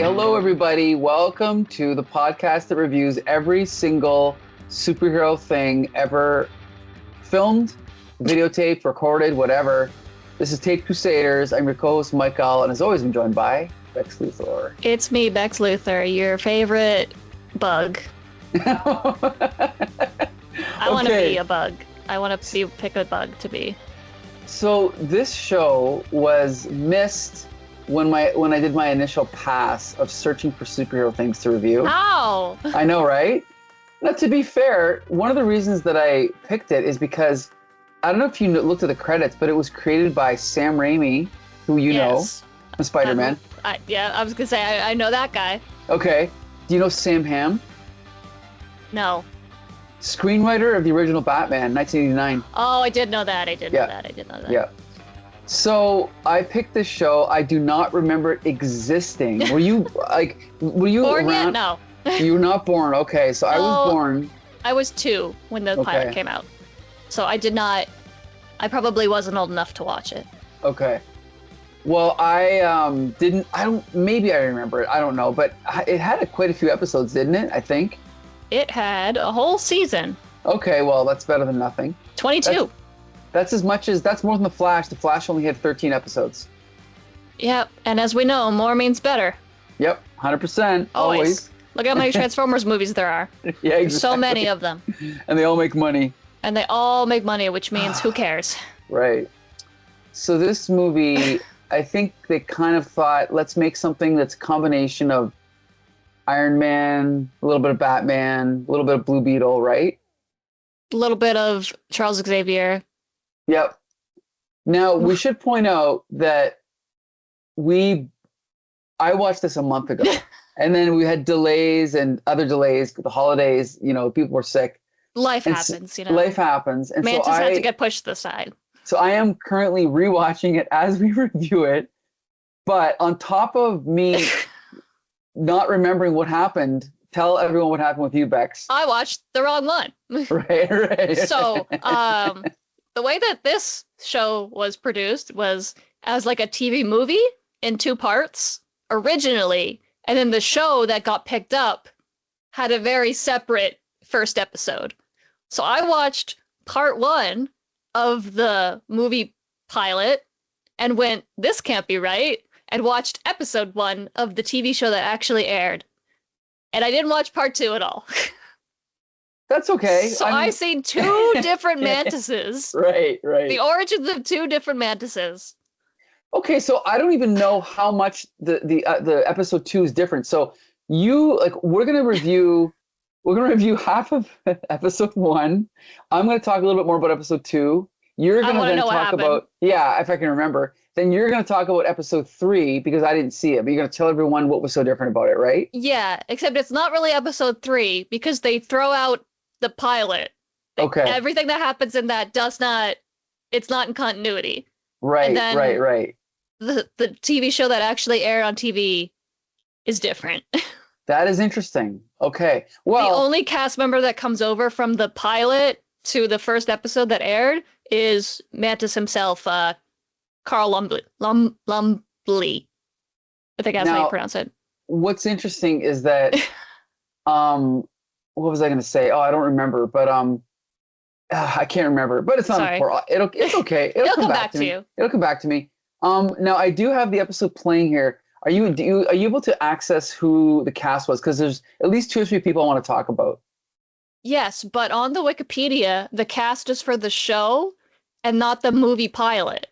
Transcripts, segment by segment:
Hello, everybody. Welcome to the podcast that reviews every single superhero thing ever filmed, videotaped, recorded, whatever. This is Tape Crusaders. I'm your co-host, Michael, and as always, I'm joined by Bex Luthor. It's me, Bex Luthor, your favorite bug. I want to be a bug. I want to pick a bug to be. So this show was missed when I did my initial pass of searching for superhero things to review. How? I know, right? Now, to be fair, one of the reasons that I picked it is because I don't know if you looked at the credits, but it was created by Sam Raimi, who you know from Spider-Man. I was gonna say I know that guy. Okay. Do you know Sam Hamm? No. Screenwriter of the original Batman, 1989. Oh, I did know that. I did know that. Yeah. So I picked this show. I do not remember it existing. Were you born around? Yet? No. You were not born. Okay, so I was born. I was 2 when the pilot came out. So I probably wasn't old enough to watch it. Okay. Well, maybe I remember it. I don't know, but it had quite a few episodes, didn't it? I think. It had a whole season. Okay, well, that's better than nothing. 22. That's more than The Flash. The Flash only had 13 episodes. Yep, and as we know, more means better. Yep, 100%. Always. Look how many Transformers movies there are. Yeah, exactly. So many of them. And they all make money. Which means who cares? Right. So this movie, I think they kind of thought, let's make something that's a combination of Iron Man, a little bit of Batman, a little bit of Blue Beetle, right? A little bit of Charles Xavier. Yep. Now, we should point out that I watched this a month ago, and then we had delays and other delays, the holidays, people were sick. Life happens. Life happens. And Man just had to get pushed to the side. So I am currently rewatching it as we review it, but on top of me not remembering what happened, tell everyone what happened with you, Bex. I watched the wrong one. Right. So, the way that this show was produced was as like a TV movie in 2 parts originally, and then the show that got picked up had a very separate first episode. So I watched part 1 of the movie pilot and went, this can't be right, and watched episode 1 of the TV show that actually aired. And I didn't watch part 2 at all. That's okay. So I seen 2 different mantises. Right. The origins of 2 different mantises. Okay, so I don't even know how much the episode 2 is different. So we're gonna review half of episode 1. I'm gonna talk a little bit more about episode 2. You're gonna then talk about if I can remember. Then you're gonna talk about episode 3 because I didn't see it, but you're gonna tell everyone what was so different about it, right? Yeah, except it's not really episode 3 because they throw out the pilot. Okay. Everything that happens in that it's not in continuity. Right, and then right. The TV show that actually aired on TV is different. That is interesting. Okay. Well, the only cast member that comes over from the pilot to the first episode that aired is Mantis himself, Carl Lumbly. I think that's how you pronounce it. What's interesting is that, what was I going to say? Oh, I don't remember, but I can't remember. But it's not important. It's okay. It'll come back to you. It'll come back to me. Now I do have the episode playing here. Are you able to access who the cast was? Because there's at least 2 or 3 people I want to talk about. Yes, but on the Wikipedia, the cast is for the show and not the movie pilot.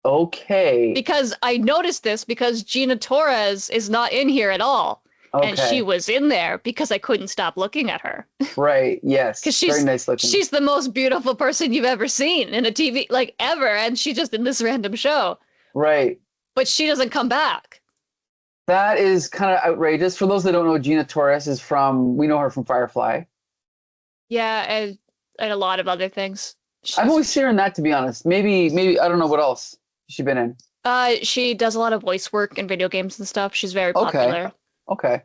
Okay. Because I noticed this because Gina Torres is not in here at all. Okay. And she was in there because I couldn't stop looking at her. Right, yes. Because she's very nice looking. She's the most beautiful person you've ever seen in a TV, ever. And she's just in this random show. Right. But she doesn't come back. That is kind of outrageous. For those that don't know, Gina Torres is we know her from Firefly. Yeah, and a lot of other things. I've always seen her in that, to be honest. Maybe, I don't know what else she's been in. She does a lot of voice work in video games and stuff. She's very popular. Okay.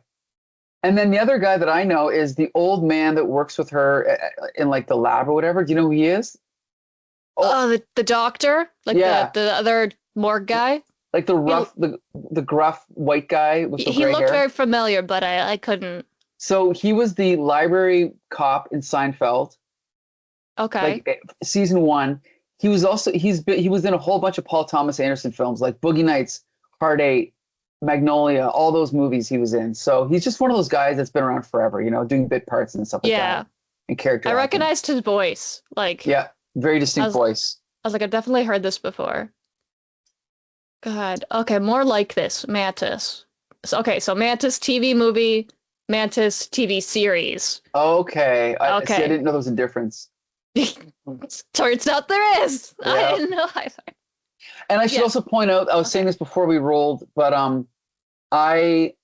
And then the other guy that I know is the old man that works with her in the lab or whatever. Do you know who he is? Oh, the doctor? The other morgue guy? Like the rough, the gruff white guy with the He gray looked hair. very familiar, but I couldn't. So he was the library cop in Seinfeld, Okay. like season one. He was also he was in a whole bunch of Paul Thomas Anderson films like Boogie Nights, Hard Eight, Magnolia, all those movies he was in. So he's just one of those guys that's been around forever, you know, doing bit parts and stuff like Yeah. that and character I acting. recognized his voice. Like, Yeah, very distinct voice. I was like, I've definitely heard this before. God. Okay, more like this. M.A.N.T.I.S. So M.A.N.T.I.S TV movie, M.A.N.T.I.S TV series. Okay. See, I Okay. didn't know there was a difference. Turns out there is. Yeah. I didn't know either. And I should Yeah. also point out, I was saying this before we rolled, but I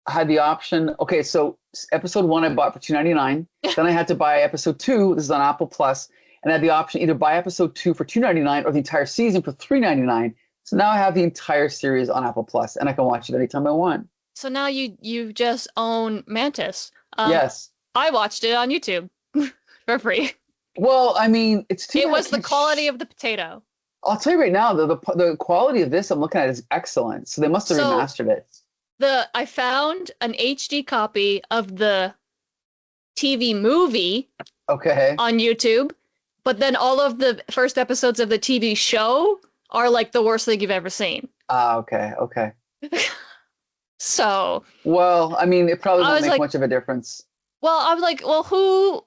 had the option. Okay, so episode 1 I bought for $2.99. Then I had to buy episode 2. This is on Apple Plus, and I had the option either buy episode 2 for $2.99 or the entire season for $3.99. So now I have the entire series on Apple Plus, and I can watch it anytime I want. So now you just own M.A.N.T.I.S. Yes. I watched it on YouTube for free. Well, I mean, it's too It bad I was the can't quality of the potato. I'll tell you right now, the quality of this I'm looking at is excellent. So they must have remastered it. I found an HD copy of the TV movie Okay. on YouTube, but then all of the first episodes of the TV show are like the worst thing you've ever seen. Okay. So, Well, I mean, it probably I won't was make like- much of a difference. well, I was like, well, who?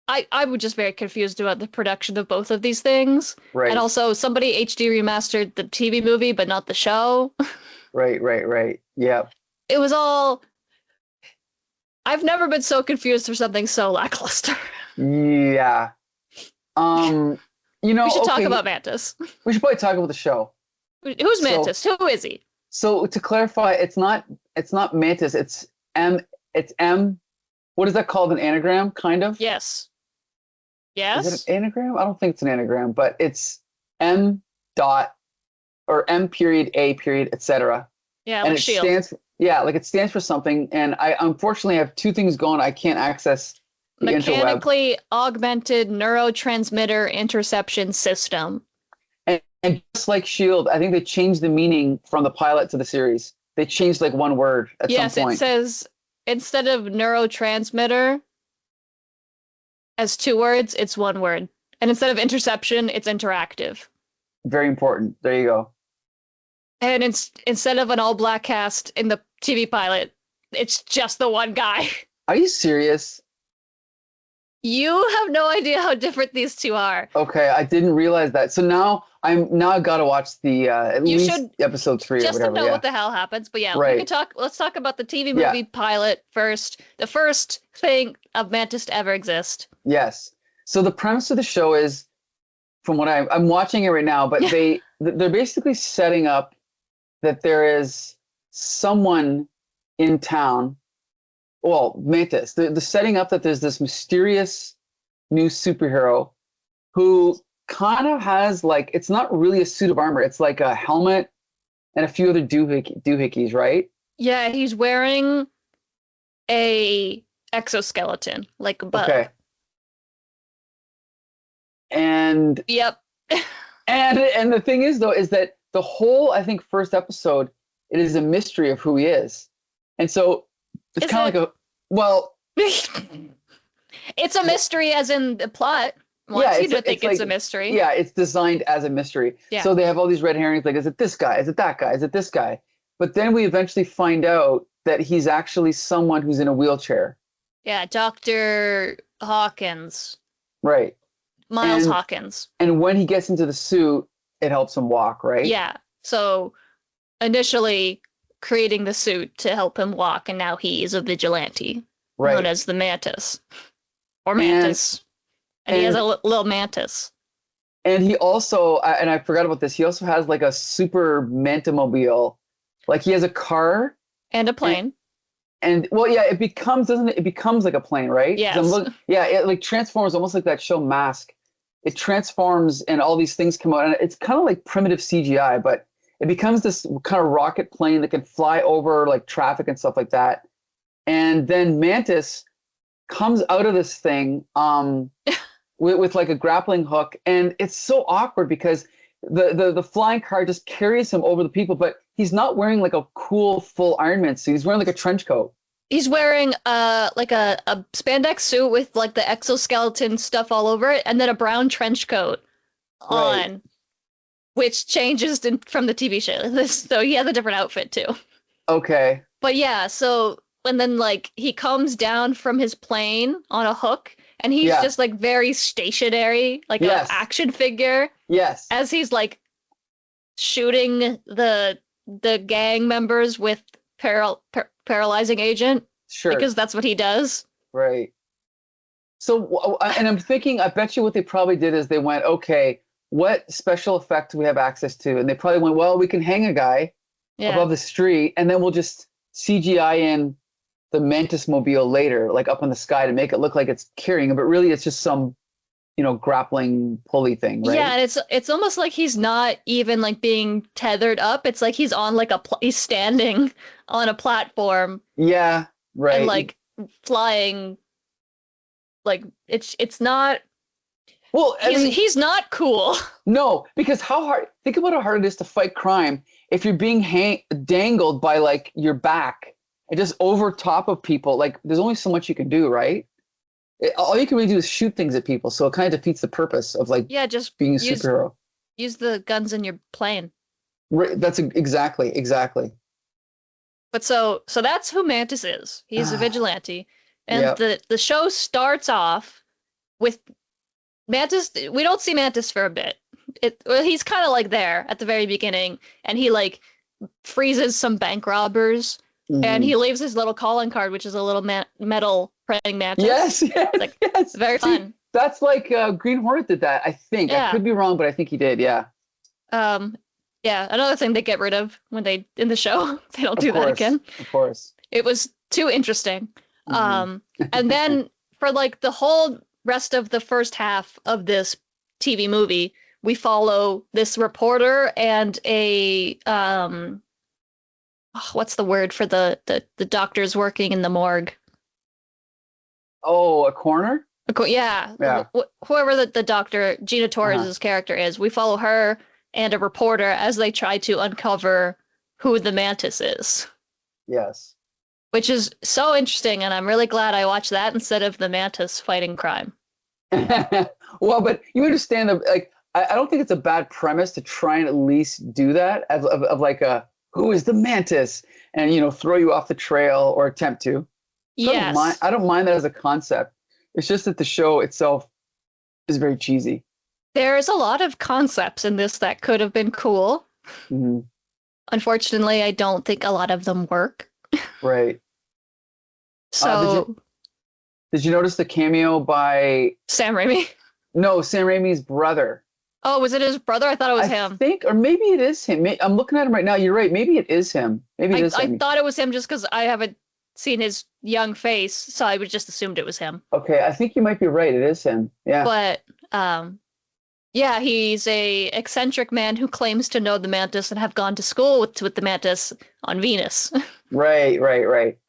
I was just very confused about the production of both of these things. Right. And also, somebody HD remastered the TV movie, but not the show. Right. Yeah. It was all. I've never been so confused for something so lackluster. Yeah. You know, We should talk okay, about Mantis. we should probably talk about the show. Who's Mantis? Who is he? So to clarify, it's not Mantis, it's M. What is that called? An anagram, kind of? Yes. Is Yes. it an anagram? I don't think it's an anagram, but it's M dot or M period A period, etc. Yeah, And like it Shield. stands for something. And I unfortunately have two things going. I can't access the interweb. Mechanically augmented neurotransmitter interception system. And just like Shield, I think they changed the meaning from the pilot to the series. They changed like one word at Yes, some point. it says instead of neurotransmitter as 2 words, it's 1 word. And instead of interception, it's interactive. Very important. There you go. And instead of an all black cast in the TV pilot, it's just the one guy. Are you serious? You have no idea how different these two are. Okay, I didn't realize that. So now I've got to watch the at You least should episode 3 or Just whatever. to know Yeah. what the hell happens. But yeah, Right. let's talk about the TV Yeah. movie pilot first. The first thing of Mantis to ever exist. Yes. So the premise of the show is, from what I'm watching it right now, but they're basically setting up that there is someone in town. Well, Mantis. The setting up that there's this mysterious new superhero who kind of has like, it's not really a suit of armor. It's like a helmet and a few other doohickeys, right? Yeah, he's wearing a exoskeleton, like a bug. Okay. And Yep. and the thing is though, is that the whole, I think, first episode, it is a mystery of who he is. And so it's Is kind of like well, It's a mystery as in the plot. Yeah, You don't think it's like, a mystery. yeah, it's designed as a mystery. Yeah. So they have all these red herrings, like, is it this guy? Is it that guy? Is it this guy? But then we eventually find out that he's actually someone who's in a wheelchair. Yeah, Dr. Hawkins. Right. Miles And- Hawkins. And when he gets into the suit, it helps him walk, right? Yeah. So initially creating the suit to help him walk, and now he is a vigilante Right. known as the Mantis. Or Mantis. And he has a little mantis. And he also, and I forgot about this, he also has like a super Mantomobile. Like he has a car. And a plane. And well, yeah, it becomes, doesn't it? It becomes like a plane, right? 'Cause Yes. yeah, it like transforms almost like that show Mask. It transforms and all these things come out, and it's kind of like primitive CGI, but it becomes this kind of rocket plane that can fly over like traffic and stuff like that. And then Mantis comes out of this thing with like a grappling hook, and it's so awkward because the flying car just carries him over the people, but he's not wearing like a cool full Iron Man suit. He's wearing like a trench coat. He's wearing like a spandex suit with like the exoskeleton stuff all over it, and then a brown trench coat Right. on, which changes from the TV show. So he has a different outfit too. Okay. But yeah, so and then like he comes down from his plane on a hook, and he's Yeah. just like very stationary, like a Yes. action figure, Yes. as he's like shooting the gang members with paralyzing agent Sure. because that's what he does. Right. So, and I'm thinking, I bet you what they probably did is they went, okay, what special effect do we have access to? And they probably went, well, we can hang a guy Yeah. above the street, and then we'll just CGI in the Mantis mobile later, like up in the sky to make it look like it's carrying him, but really it's just some, grappling pulley thing, right? Yeah, and it's almost like he's not even like being tethered up. It's like he's on like he's standing on a platform Yeah, right. and like flying. Like it's not. Well, I mean, He's not cool. no, because think about how hard it is to fight crime if you're being dangled by like your back and just over top of people. Like, there's only so much you can do, right? All you can really do is shoot things at people, so it kind of defeats the purpose of like Yeah, just being a superhero. use the guns in your plane. Right, that's exactly. But so that's who Mantis is. He's a vigilante. And Yep. the show starts off with Mantis. We don't see Mantis for a bit. He's kind of like there at the very beginning, and he like freezes some bank robbers, and he leaves his little calling card, which is a little metal praying mantis. Yes, Like, yes. very fun. That's like Green Hornet did that, I think. Yeah. I could be wrong, but I think he did, yeah. Yeah, another thing they get rid of when they in the show. They don't do that again. Of course. It was too interesting. Mhm. And then for like the whole rest of the first half of this TV movie, we follow this reporter and a what's the word for the doctors working in the morgue? Oh, a corner? Yeah. Yeah. Whoever the doctor, Gina Torres' character is, we follow her and a reporter as they try to uncover who the Mantis is. Yes. Which is so interesting, and I'm really glad I watched that instead of the Mantis fighting crime. Well, but you understand that, like, I don't think it's a bad premise to try and at least do that of like who is the Mantis, and throw you off the trail or attempt to. So Yes. I don't mind that as a concept. It's just that the show itself is very cheesy. There's a lot of concepts in this that could have been cool. Mm-hmm. Unfortunately, I don't think a lot of them work. Right. So, Did you notice the cameo by Sam Raimi. Sam Raimi's brother? Oh, was it his brother? I thought it was I him. think, or maybe it is him. I'm looking at him right now. You're right. Maybe it is him. Maybe it is him. I thought it was him just because I haven't seen his young face, so I would just assumed it was him. Okay, I think you might be right. It is him. Yeah. But yeah, he's a eccentric man who claims to know the Mantis and have gone to school with the Mantis on Venus. Right.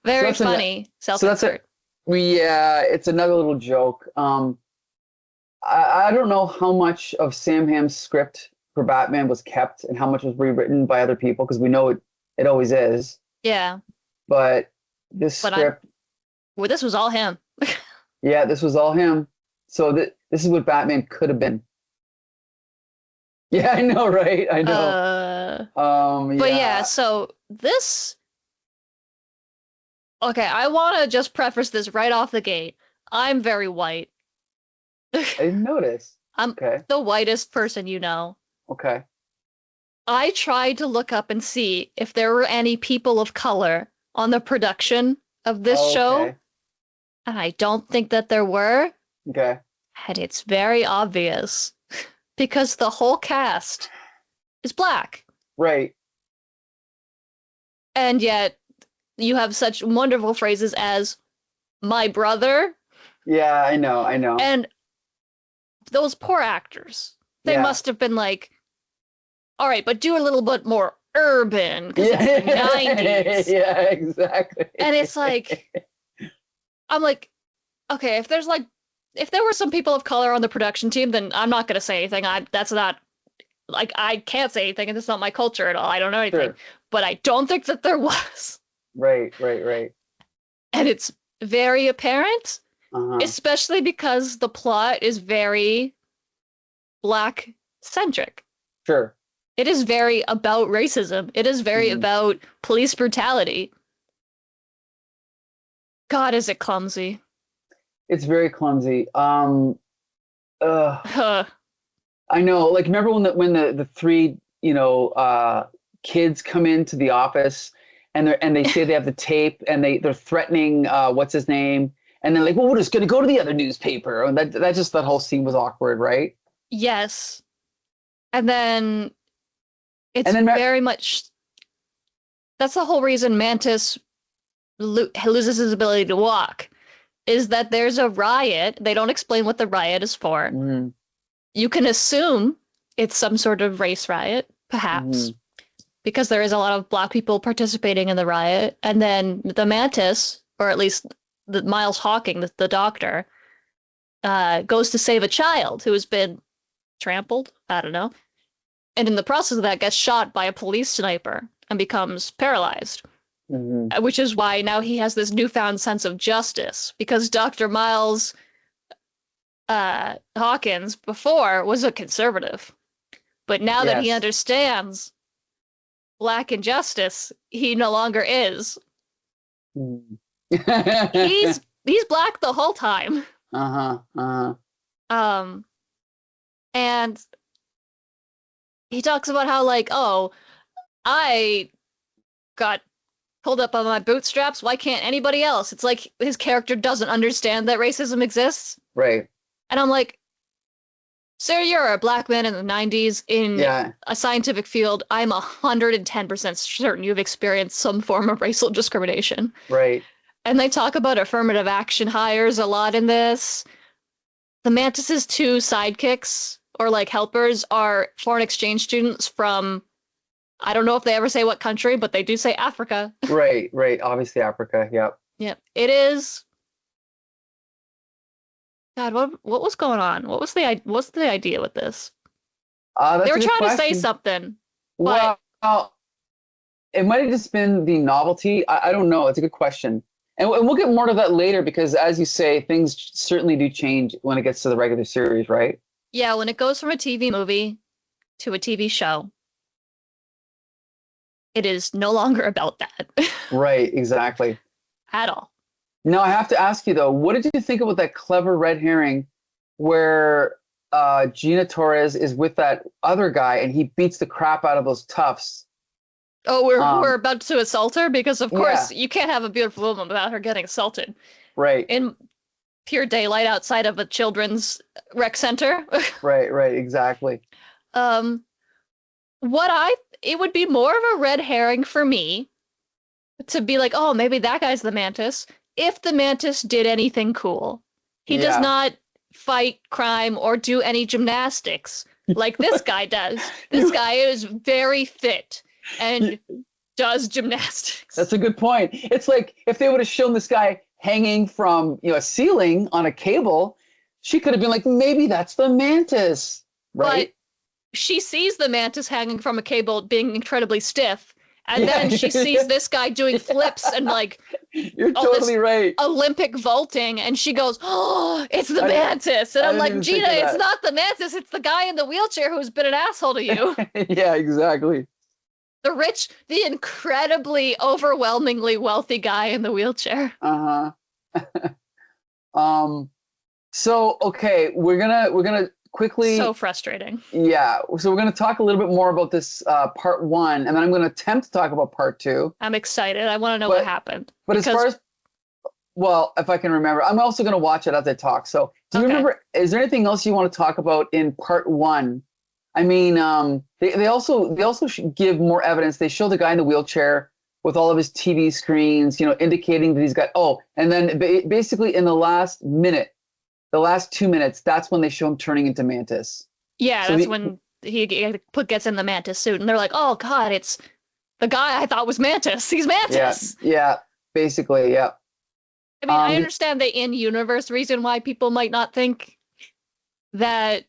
Very So funny. so that's Self-insert. Yeah, it's another little joke. I don't know how much of Sam Hamm's script for Batman was kept and how much was rewritten by other people, because we know it always is. Yeah. But this script, Well, this was all him. yeah, this was all him. So this is what Batman could have been. Yeah, I know, right? I know. But yeah, so this. Okay, I want to just preface this right off the gate. I'm very white. I didn't notice. I'm the whitest person you know. Okay. I tried to look up and see if there were any people of color on the production of this show, and I don't think that there were. Okay. And it's very obvious because the whole cast is black. Right. And yet you have such wonderful phrases as "my brother." Yeah, I know. And those poor actors, they must have been like, all right, but do a little bit more urban because it's the 90s. Yeah, exactly. And it's like, I'm like, okay, if there were some people of color on the production team, then I'm not going to say anything. That's not like I can't say anything, and it's not my culture at all. I don't know anything, Sure. but I don't think that there was, Right, right, right. and it's very apparent, Uh-huh. especially because the plot is very black centric. Sure. It is very about racism. It is very Mhm. about police brutality. God, is it clumsy? It's very clumsy. Huh. I know. Like, remember when the three, kids come into the office and they say they have the tape and they're threatening what's his name, and they're like, well, we're just gonna go to the other newspaper. And that whole scene was awkward, right? Yes. And then And it's then very much that's the whole reason Mantis loses his ability to walk is that there's a riot. They don't explain what the riot is for. mm, You can assume it's some sort of race riot, perhaps, mm, because there is a lot of black people participating in the riot. And then the Mantis, or at least the Miles Hawking, the doctor, goes to save a child who has been trampled. I don't know. And in the process of that, gets shot by a police sniper and becomes paralyzed. Which is why now he has this newfound sense of justice because Dr. Miles Hawkins before was a conservative. But now that he yes. understands black injustice, he no longer is. Mm. He's black the whole time. Uh-huh. Uh-huh. And he talks about how like, oh, I got pulled up on my bootstraps. Why can't anybody else? It's like his character doesn't understand that racism exists. Right. And I'm like, sir, you're a black man in the 90s in Yeah. a scientific field. I'm 110% certain you've experienced some form of racial discrimination. Right. And they talk about affirmative action hires a lot in this. The Mantis's two sidekicks, or like helpers, are foreign exchange students from, I don't know if they ever say what country, but they do say Africa. Right, right. Obviously Africa. Yep. Yeah, it is. God, what was going on? What's the idea with this? That's They a were good trying to say question. something, but Well, it might have just been the novelty. I don't know. It's a good question. And we'll get more to that later because, as you say, things certainly do change when it gets to the regular series, right? yeah, when it goes from a TV movie to a TV show, it is no longer about that Right, exactly. at all. Now, I have to ask you, though, what did you think about that clever red herring where Gina Torres is with that other guy and he beats the crap out of those toughs? Oh, we're about to assault her because, of course, Yeah. you can't have a beautiful woman without her getting assaulted Right, in pure daylight outside of a children's rec center. right, right, exactly. um, it would be more of a red herring for me to be like, oh, maybe that guy's the Mantis. If the Mantis did anything cool, he does Yeah. not fight crime or do any gymnastics like this guy does. This guy is very fit and does gymnastics. That's a good point. It's like if they would have shown this guy hanging from a ceiling on a cable, she could have been like, maybe that's the Mantis, right? But she sees the Mantis hanging from a cable being incredibly stiff, and then she sees this guy doing flips and like You're all this totally right. Olympic vaulting, and she goes, "Oh, it's the I- Mantis!" And I I'm didn't like, even Gina, think of it's that. not the Mantis. It's the guy in the wheelchair who's been an asshole to you. Yeah, exactly. The incredibly, overwhelmingly wealthy guy in the wheelchair. Uh-huh. So okay, we're gonna quickly So frustrating. yeah. So we're gonna talk a little bit more about this part one, and then I'm gonna attempt to talk about part two. I'm excited. I want to know But- what happened. But as far as well, if I can remember, I'm also gonna watch it as I talk. So do you Okay. remember? Is there anything else you want to talk about in part one? I mean, they also give more evidence. They show the guy in the wheelchair with all of his TV screens, indicating that he's got. Oh, and then basically in the last 2 minutes, that's when they show him turning into Mantis. Yeah, So that's when he gets in the Mantis suit, and they're like, "Oh God, it's the guy I thought was Mantis. He's Mantis." Yeah, basically, yeah. I mean, I understand the in-universe reason why people might not think that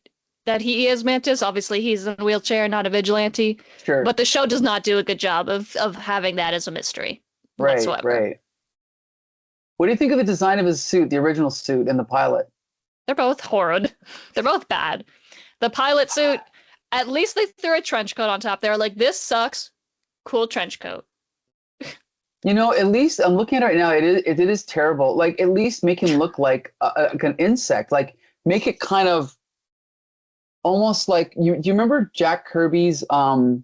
that he is Mantis. Obviously, he's in a wheelchair, not a vigilante. Sure. But the show does not do a good job of having that as a mystery Right, whatsoever. right. What do you think of the design of his suit, the original suit in the pilot? They're both horrid. They're both bad. The pilot suit, at least they threw a trench coat on top. They were like, this sucks. Cool trench coat. You know, at least I'm looking at it right now. It is terrible. Like, at least make him look like an insect. Like, make it kind of almost like do you remember Jack Kirby's I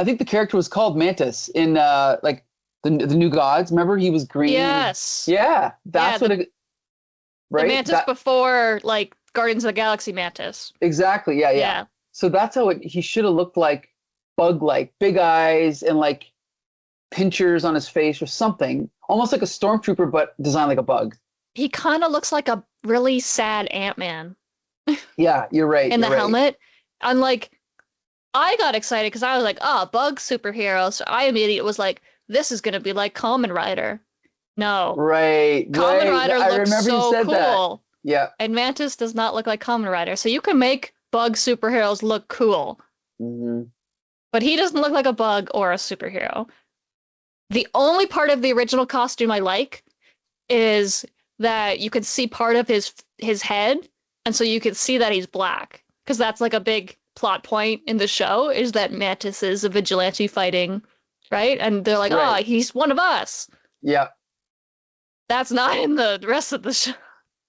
think the character was called Mantis in like the New Gods. Remember, he was green. Yes. Yeah, that's what it. Right. The Mantis before like Guardians of the Galaxy Mantis. Exactly. Yeah. So that's how he should have looked like, bug-like, big eyes and like pinchers on his face or something, almost like a stormtrooper, but designed like a bug. He kind of looks like a really sad Ant-Man. Yeah, you're right. In the helmet. And like, I got excited because I was like, bug superhero. So I immediately was like, this is going to be like Kamen Rider. No. Right. Kamen Rider looks so cool. That. Yeah. And Mantis does not look like Kamen Rider. So you can make bug superheroes look cool. Mm-hmm. But he doesn't look like a bug or a superhero. The only part of the original costume I like is that you can see part of his head. And so you can see that he's black. Because that's like a big plot point in the show, is that Mantis is a vigilante fighting, right? And they're like, right. He's one of us. Yeah. That's not in the rest of the show.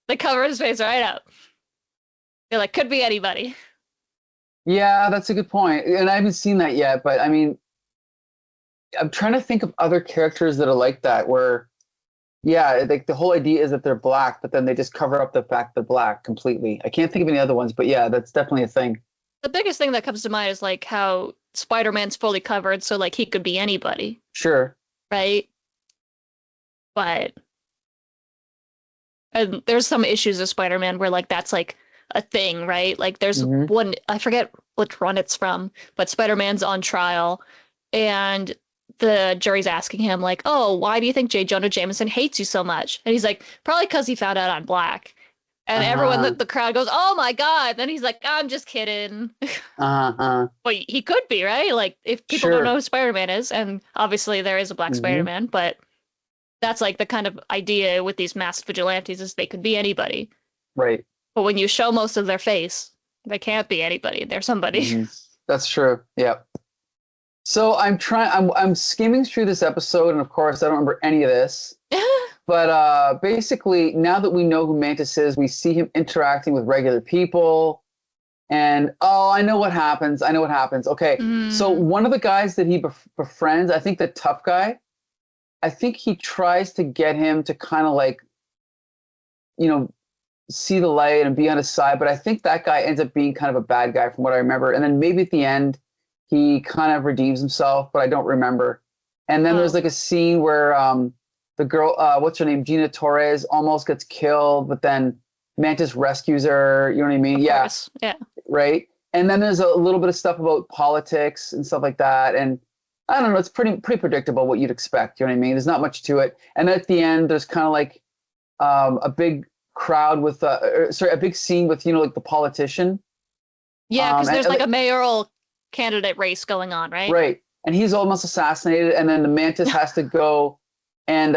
They cover his face right up. They're like, could be anybody. Yeah, that's a good point. And I haven't seen that yet, but I mean, I'm trying to think of other characters that are like that, where, yeah, like the whole idea is that they're black, but then they just cover up the fact they're black completely. I can't think of any other ones, but yeah, that's definitely a thing. The biggest thing that comes to mind is like how Spider-Man's fully covered, so like he could be anybody. Sure. Right? But and there's some issues of Spider-Man where like that's like a thing, right? Like there's one, I forget which run it's from, but Spider-Man's on trial and the jury's asking him like, oh, why do you think J. Jonah Jameson hates you so much? And he's like, probably because he found out I'm black. And everyone, the crowd goes, oh my God. Then he's like, I'm just kidding. But he could be, right? Like if people don't know who Spider-Man is, and obviously there is a black Spider-Man, but that's like the kind of idea with these masked vigilantes is they could be anybody. Right. But when you show most of their face, they can't be anybody. They're somebody. That's true. Yeah. So I'm skimming through this episode, and of course I don't remember any of this. But basically, now that we know who Mantis is, we see him interacting with regular people. And I know what happens. Okay. So one of the guys that he befriends, I think the tough guy, I think he tries to get him to kind of like, see the light and be on his side. But I think that guy ends up being kind of a bad guy from what I remember. And then maybe at the end, he kind of redeems himself, but I don't remember. And then there's like a scene where the girl, what's her name? Gina Torres almost gets killed, but then Mantis rescues her. You know what I mean? Of course. Yeah. Right. And then there's a little bit of stuff about politics and stuff like that. And I don't know, it's pretty predictable what you'd expect. You know what I mean? There's not much to it. And at the end, there's kind of like a big crowd with, a big scene with, like the politician. Yeah, because there's like a mayoral candidate race going on, right? Right. And he's almost assassinated. And then the Mantis has to go and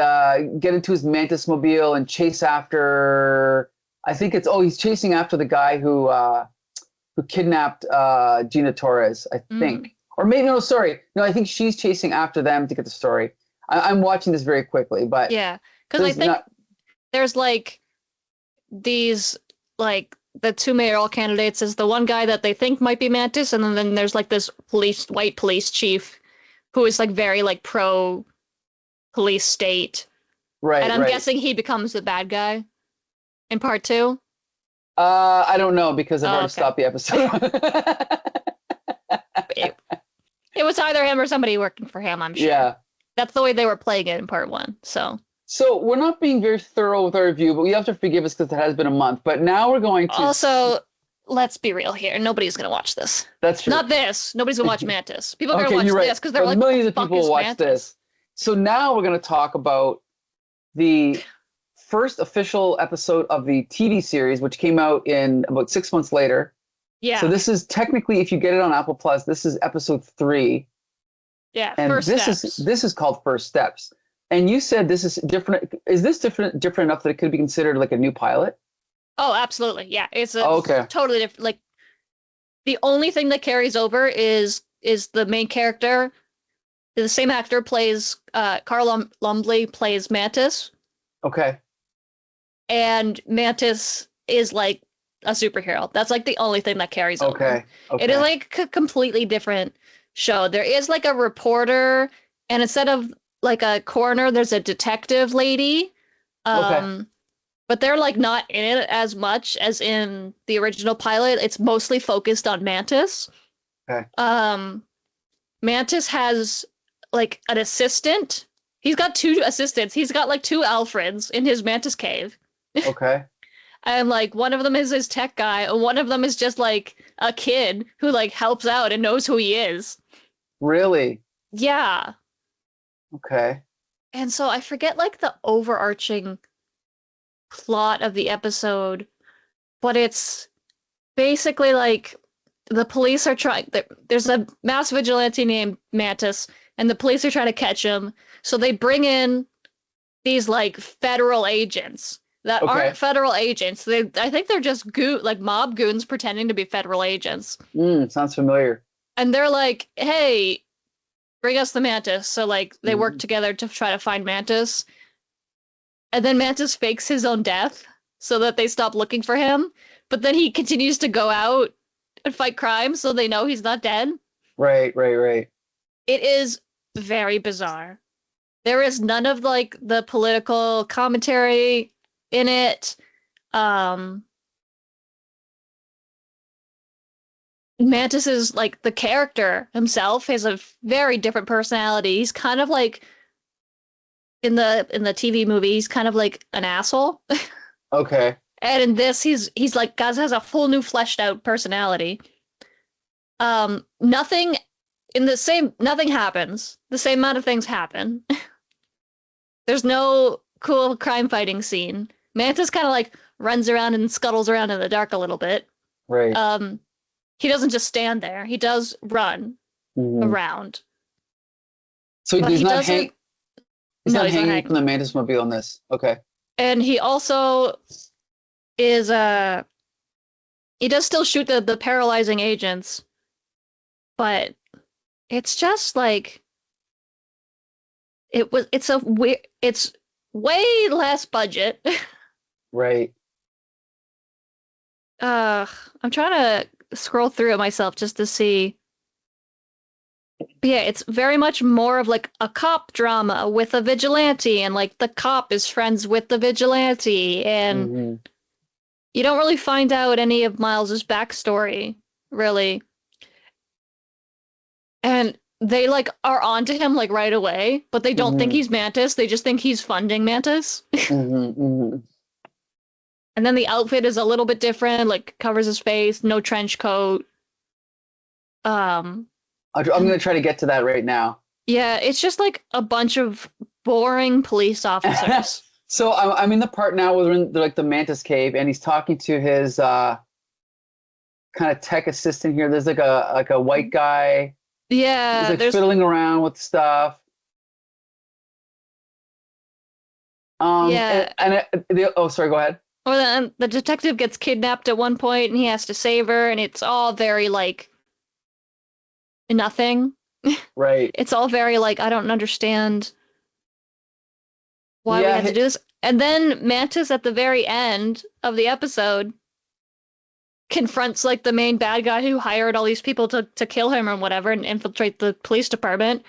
get into his Mantis mobile and chase after, I think he's chasing after the guy who kidnapped Gina Torres, I think. Or maybe, no, I think she's chasing after them to get the story. I'm watching this very quickly, but yeah, because I think there's like these, like the two mayoral candidates is the one guy that they think might be Mantis, and then there's like this white police chief who is like very like pro police state. Right. And I'm guessing he becomes the bad guy in part 2. I don't know because I've already stopped the episode. It was either him or somebody working for him, I'm sure. Yeah. That's the way they were playing it in part 1. So we're not being very thorough with our review, but you have to forgive us because it has been a month. But now we're going to... Also, let's be real here. Nobody's going to watch this. That's true. Not this. Nobody's going to watch Mantis. People are going to watch this because they're like, millions of people watch Mantis? this. So now we're going to talk about the first official episode of the TV series, which came out in about 6 months later. Yeah. So this is technically, if you get it on Apple Plus, this is episode 3. Yeah, And First Steps. this is called First Steps. And you said this is different. Is this different enough that it could be considered like a new pilot? Oh, absolutely. Yeah, it's a Okay. totally different. Like the only thing that carries over is the main character. The same actor plays Carl Lumbly plays Mantis, Okay. and Mantis is like a superhero. That's like the only thing that carries over. Okay. It is like a completely different show. There is like a reporter, and instead of like a coroner, there's a detective lady. Okay. But they're like not in it as much as in the original pilot. It's mostly focused on Mantis. Okay. Mantis has like an assistant. He's got 2 assistants. He's got like 2 Alfreds in his Mantis cave. Okay. And like one of them is his tech guy, and one of them is just like a kid who like helps out and knows who he is. Really? Yeah. Okay. And so I forget like the overarching plot of the episode, but it's basically like the police are trying. There's a mass vigilante named Mantis, and the police are trying to catch him. So they bring in these like federal agents that aren't federal agents. I think they're just like mob goons pretending to be federal agents. Sounds familiar. And they're like, "Hey, bring us the Mantis." So like they work together to try to find Mantis. And then Mantis fakes his own death so that they stop looking for him. But then he continues to go out and fight crime so they know he's not dead. Right. It is very bizarre. There is none of like the political commentary in it. Mantis is like the character himself has a very different personality. He's kind of like in the TV movie, he's kind of like an asshole. Okay. And in this, he's like has a whole new fleshed out personality. Nothing happens. The same amount of things happen. There's no cool crime fighting scene. Mantis kind of like runs around and scuttles around in the dark a little bit. Right. He doesn't just stand there. He does run around. So he's not hanging. He's not hanging from the Mantis mobile on this. Okay. And he also is he does still shoot the paralyzing agents, but it's just like it's way less budget. Right. I'm trying to scroll through it myself just to see. But yeah, it's very much more of like a cop drama with a vigilante, and like the cop is friends with the vigilante, and you don't really find out any of Miles's backstory, really. And they like are onto him like right away, but they don't think he's Mantis. They just think he's funding Mantis. And then the outfit is a little bit different, like covers his face, no trench coat. I'm going to try to get to that right now. Yeah, it's just like a bunch of boring police officers. So I'm in the part now where they're in like the Mantis cave, and he's talking to his kind of tech assistant here. There's like a white guy. Yeah, he's like fiddling around with stuff. Yeah. Sorry, go ahead. Or then the detective gets kidnapped at one point, and he has to save her, and it's all very like nothing. Right. It's all very like I don't understand why we have to do this. And then Mantis at the very end of the episode confronts like the main bad guy who hired all these people to kill him or whatever and infiltrate the police department.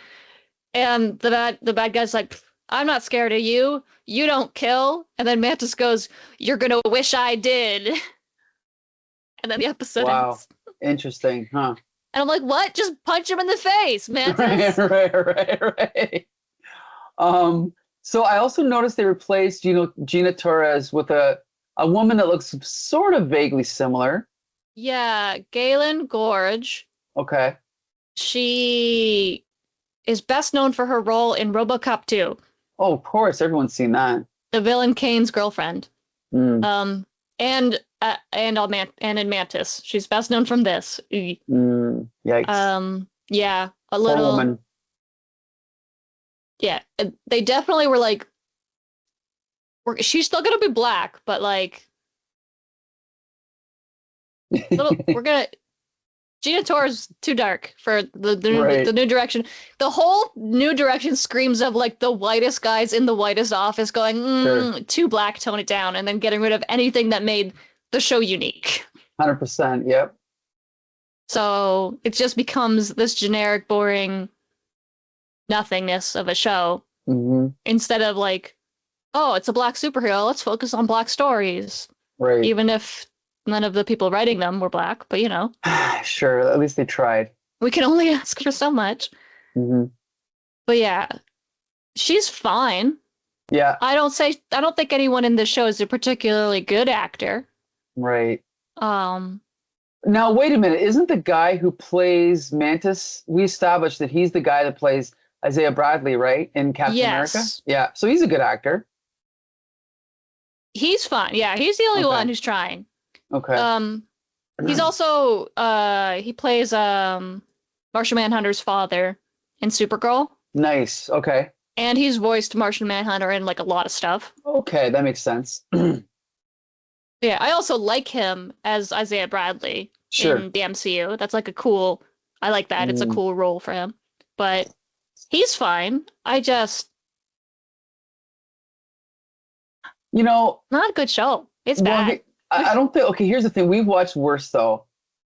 And the bad guy's like, "I'm not scared of you. You don't kill." And then Mantis goes, "You're gonna wish I did." And then the episode ends. Interesting, huh? And I'm like, what? Just punch him in the face, Mantis. Right. So I also noticed they replaced Gina Torres with a woman that looks sort of vaguely similar. Yeah, Galen Gorge. Okay. She is best known for her role in RoboCop 2. Oh, of course. Everyone's seen that. the villain Kane's girlfriend. Mm, And in Mantis. She's best known from this. yikes. Yeah, a Poor little. woman. Yeah, they definitely were like, she's still gonna be black, but like, we're gonna. Gina Tor's too dark for Right. the new direction. The whole new direction screams of like the whitest guys in the whitest office going, Sure. too black, tone it down, and then getting rid of anything that made the show unique. 100%. Yep. So it just becomes this generic, boring nothingness of a show Hmm. instead of like, oh, it's a black superhero. Let's focus on black stories. Right. Even if none of the people writing them were black, but Sure. At least they tried. we can only ask for so much. Hmm. But yeah, she's fine. Yeah. I don't think anyone in this show is a particularly good actor. Right. Um, Now, wait a minute. Isn't the guy who plays Mantis, we established that he's the guy that plays Isaiah Bradley, right? In Captain America? yes, Yeah. So he's a good actor. he's fine. Yeah, he's the only Okay. one who's trying. Okay. He's also he plays Martian Manhunter's father in Supergirl, Nice. Okay. and he's voiced Martian Manhunter in like a lot of stuff. Okay. That makes sense. Yeah, I also like him as Isaiah Bradley Sure. in the MCU. That's like I like that. It's a Mm. cool role for him. But he's fine. You know, Not a good show. It's well, bad. I don't think, okay, here's the thing. We've watched worse though.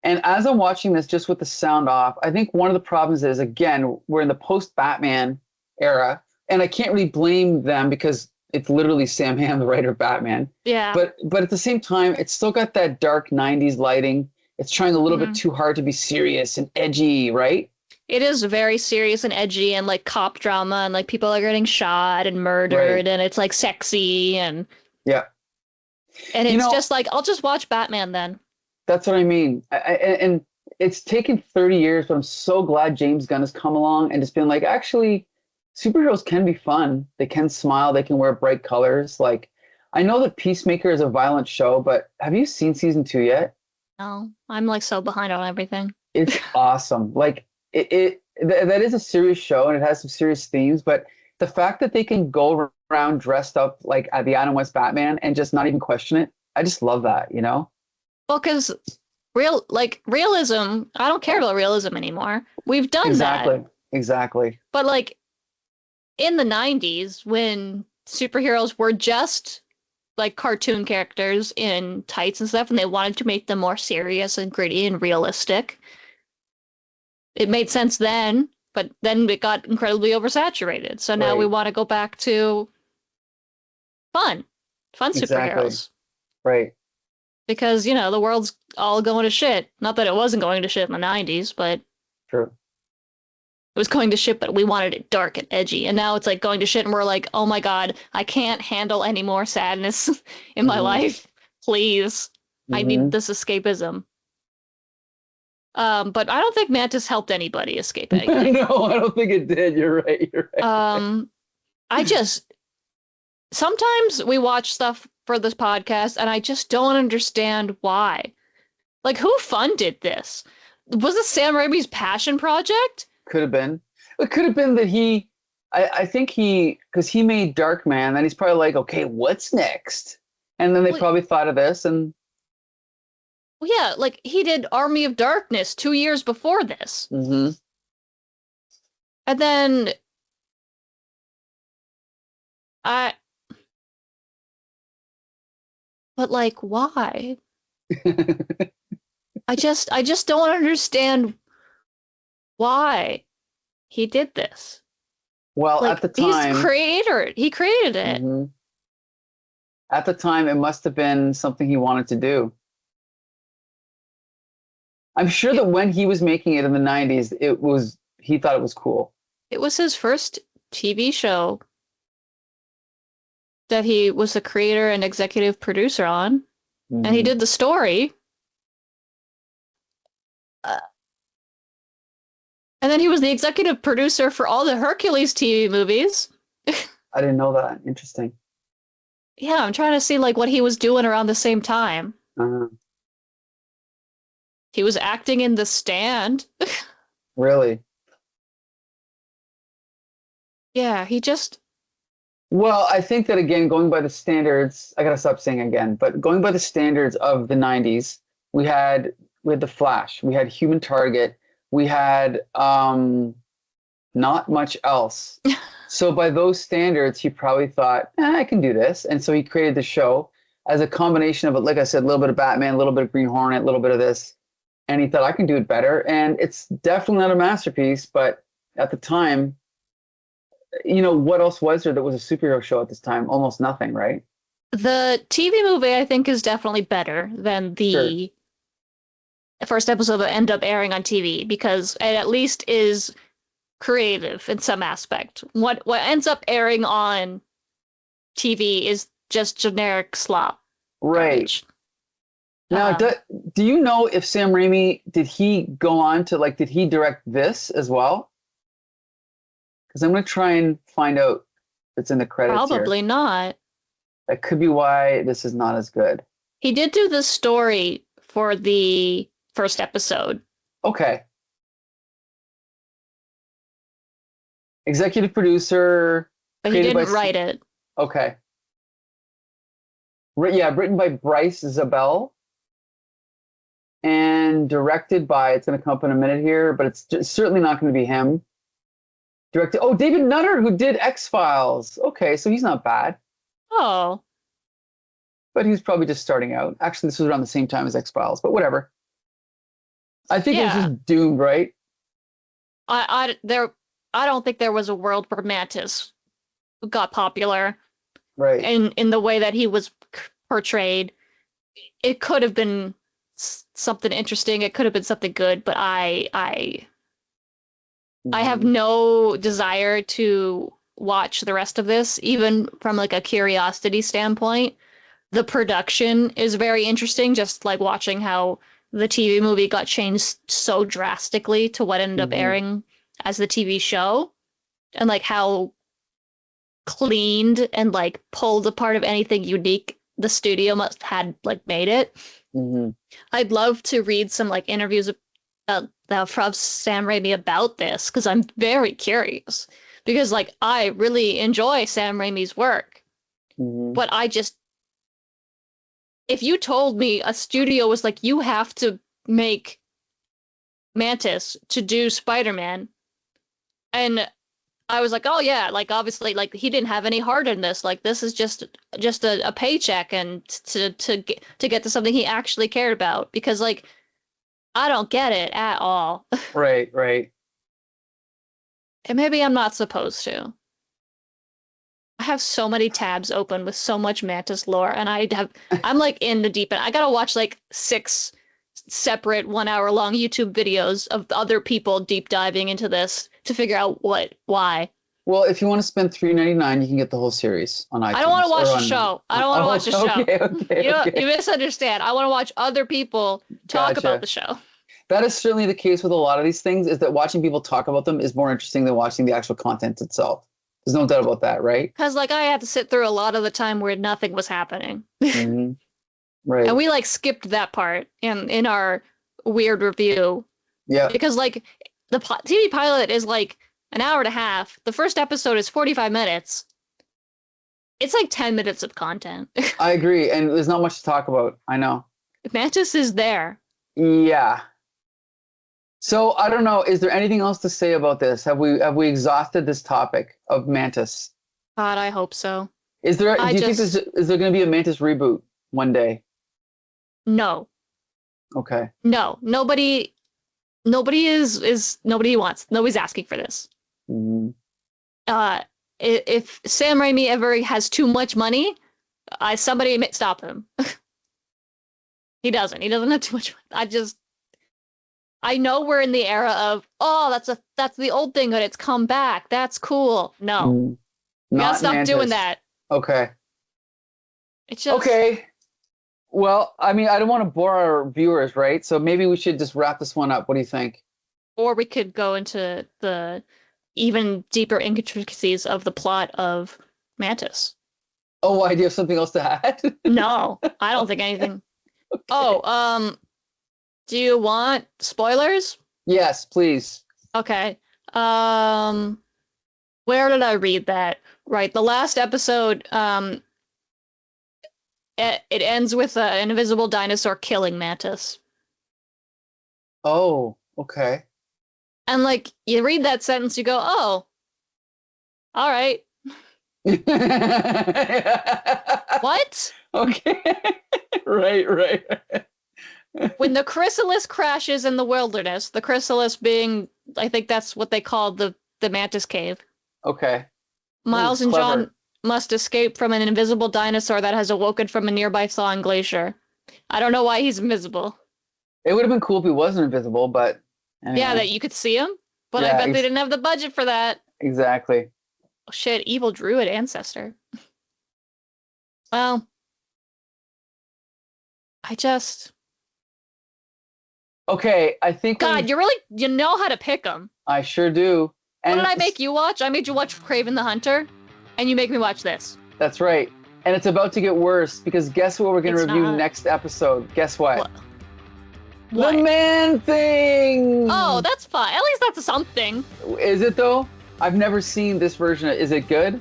And as I'm watching this just with the sound off, I think one of the problems is, again, we're in the post-Batman era, and I can't really blame them because it's literally Sam Hamm, the writer of Batman. Yeah. But at the same time, it's still got that dark 90s lighting. It's trying a little bit too hard to be serious and edgy, right? It is very serious and edgy and like cop drama and like people are getting shot and murdered and it's like sexy and Yeah. and You it's know- just like I'll just watch Batman then. That's what I mean. And it's taken 30 years, but I'm so glad James Gunn has come along and just been like, actually, superheroes can be fun. They can smile. They can wear bright colors. Like, I know that Peacemaker is a violent show, but have you seen season 2 yet? No, I'm like so behind on everything. It's awesome. Like, that is a serious show and it has some serious themes, but the fact that they can go around dressed up like the Adam West Batman and just not even question it, I just love that, you know? Well, because realism, I don't care about realism anymore. We've done Exactly. that. Exactly. But like in the 90s when superheroes were just like cartoon characters in tights and stuff and they wanted to make them more serious and gritty and realistic, it made sense then, but then it got incredibly oversaturated. So now we Right. want to go back to fun Exactly. superheroes. Right. Because, the world's all going to shit. Not that it wasn't going to shit in the 90s, but True. it was going to shit, but we wanted it dark and edgy. And now it's like going to shit, and we're like, oh my God, I can't handle any more sadness in my life. Please. I need this escapism. But I don't think Mantis helped anybody escape anything. No, I don't think it did. You're right. You're right. Sometimes we watch stuff for this podcast, and I just don't understand why. Like, who funded this? Was this Sam Raimi's passion project? Could have been. It could have been that I think because he made Darkman, then he's probably like, okay, what's next? And then they probably thought of this and. Well, yeah, like he did Army of Darkness 2 years before this. Mm-hmm. And then but like why? I just don't understand why he did this. Well, Like, at the time. He created it. Mhm. At the time, it must have been something he wanted to do. I'm sure that when he was making it in the 90s, he thought it was cool. It was his first TV show that he was the creator and executive producer on, and he Mhm. did the story. And then he was the executive producer for all the Hercules TV movies. I didn't know that. Interesting. Yeah, I'm trying to see like what he was doing around the same time. Uh, He was acting in The Stand. really? Yeah, he just Well, I think that again, going by the standards, I gotta stop saying again, but going by the standards of the '90s, we had we had the Flash, we had Human Target, we had not much else. So by those standards, he probably thought, I can do this, and so he created the show as a combination of, like I said, a little bit of Batman, a little bit of Green Hornet, a little bit of this, and he thought I can do it better, and it's definitely not a masterpiece, but at the time what else was there that was a superhero show at this time? Almost nothing, right? the TV movie I think is definitely better than Sure. the first episode that ended up airing on TV because it at least is creative in some aspect. What ends up airing on TV is just generic slop Right. garbage. Now, Um, do you know if Sam Raimi did he go on to did he direct this as well? Because I'm going to try and find out if it's in the credits here. Probably not. That could be why this is not as good. He did do the story for the first episode. Okay. Executive producer, But he created by didn't write it. Okay. Yeah, written by Bryce Zabel and directed by, it's going to come up in a minute here, but it's certainly not going to be him. Directed, David Nutter, who did X-Files. Okay, so he's not bad, Oh, but he's probably just starting out. Actually, this was around the same time as X-Files, but whatever. I think it was yeah. just doomed, right? I don't think there was a world where Mantis got popular Right. in the way that he was portrayed. It could have been something interesting. It could have been something good, but I have Mhm. no desire to watch the rest of this, even from like a curiosity standpoint. The production is very interesting, just like watching how the TV movie got changed so drastically to what ended up Mhm. airing as the TV show, and like how cleaned and like pulled apart of anything unique the studio must had like made it. Mhm. I'd love to read some like interviews from Sam Raimi about this because I'm very curious. Because like I really enjoy Sam Raimi's work, Mhm. but if you told me a studio was like you have to make Mantis to do Spider-Man, and I was like, oh yeah, like obviously like he didn't have any heart in this. Like this is just a paycheck and to get to something he actually cared about because like I don't get it at all. Right. Right. And maybe I'm not supposed to. I have so many tabs open with so much Mantis lore, and I'm like in the deep end. I gotta watch like 6 separate 1 hour long YouTube videos of other people deep diving into this to figure out why. Well, if you want to spend $3.99, you can get the whole series on iTunes. I don't want to watch or the on, show. I don't on- want to watch the show. Okay. Okay. You know, Okay. you misunderstand. I want to watch other people talk about Gotcha. the show. That is certainly the case with a lot of these things, is that watching people talk about them is more interesting than watching the actual content itself. There's no doubt about that, right? Because like I had to sit through a lot of the time where nothing was happening. Hmm. Right. And we like skipped that part in our weird review Yeah, because like the TV pilot is like an hour and a half. The first episode is 45 minutes. It's like 10 minutes of content. I agree. And there's not much to talk about. I know. Mantis is there. Yeah. So I don't know. Is there anything else to say about this? Have we exhausted this topic of Mantis? God, I hope so. Do you think just is there going to be a Mantis reboot one day? no. Okay. No. Nobody's asking for this. Hmm. If Sam Raimi ever has too much money, somebody stop him. He doesn't have too much money. I know we're in the era of, oh, that's the old thing, but it's come back. That's cool. No. You gotta Not stop Mantis. doing that. Okay. It's just Okay. Well, I mean, I don't want to bore our viewers, right? So maybe we should just wrap this one up. What do you think? or we could go into the even deeper intricacies of the plot of Mantis. Oh, why? Do you have something else to add? No, I don't think anything. Okay. Oh, do you want spoilers? Yes, please. Okay. Where did I read that? Right, the last episode, it ends with an invisible dinosaur killing Mantis. Oh, okay. And like you read that sentence, you go, "Oh, all right." What? Okay. Right. When the chrysalis crashes in the wilderness, the chrysalis being, I think that's what they called the Mantis cave. Okay. Miles Ooh, and clever. John must escape from an invisible dinosaur that has awoken from a nearby thawing glacier. I don't know why he's invisible. It would have been cool if he wasn't invisible, but anyway. Yeah, that you could see him, but Yeah, I bet they didn't have the budget for that. Exactly. Oh, shit, evil druid ancestor. Well, I just... Okay, I think God, you know how to pick them. I sure do. What And did I make you watch? I made you watch Kraven the Hunter, and you make me watch this. That's right. And it's about to get worse because guess what we're going to It's review not. next episode? Guess what? What? The Man-Thing! Oh, that's fine. At least that's something. Is it though? I've never seen this version. Is it good?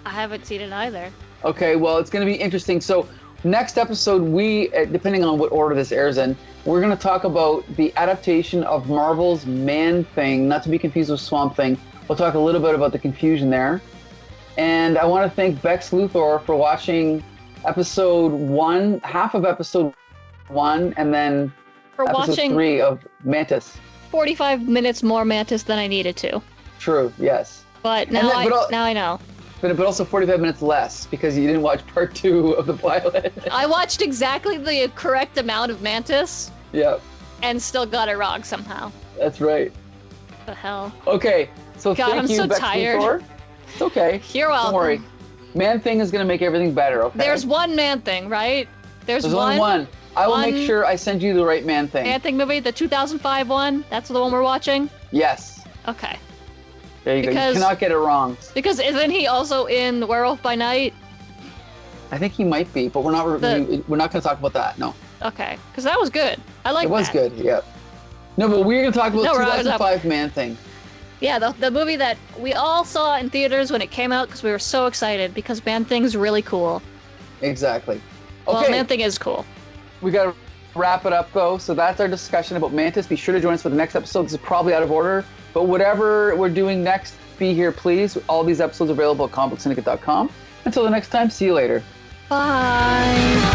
I haven't seen it either. Okay, well, it's going to be interesting. So next episode, depending on what order this airs in, we're going to talk about the adaptation of Marvel's Man-Thing, not to be confused with Swamp Thing. We'll talk a little bit about the confusion there. And I want to thank Bex Luthor for watching episode 1, half of episode 1, and then For episode watching 3 of Mantis. 45 minutes more Mantis than I needed to. True, yes. But now I know. But also 45 minutes less because you didn't watch part 2 of the pilot. I watched exactly the correct amount of Mantis Yep, and still got it wrong somehow. that's right. The hell? Okay, so God, thank I'm you, so Bex tired. Luthor. It's okay. You're welcome. Don't worry. Man-Thing is going to make everything better, okay? There's one Man-Thing, right? There's only one. I will make one- sure I send you the right Man-Thing. Man-Thing movie, the 2005 one. That's the one we're watching? Yes. Okay. There you go. Because- You cannot get it wrong. Because isn't he also in The Werewolf by Night? I think he might be, but we're not going to talk about that. No. Okay. Because that was good. I like It was that. good. Yeah. No, but we're going to talk about No, 2005 Man-Thing. Yeah, the movie that we all saw in theaters when it came out because we were so excited because Man-Thing's really cool. Exactly. Well, Okay. Man-Thing is cool. We got to wrap it up, though. So that's our discussion about Mantis. Be sure to join us for the next episode. This is probably out of order, but whatever we're doing next, be here, please. All these episodes are available at comicbooksyndicate.com. Until the next time, see you later. Bye.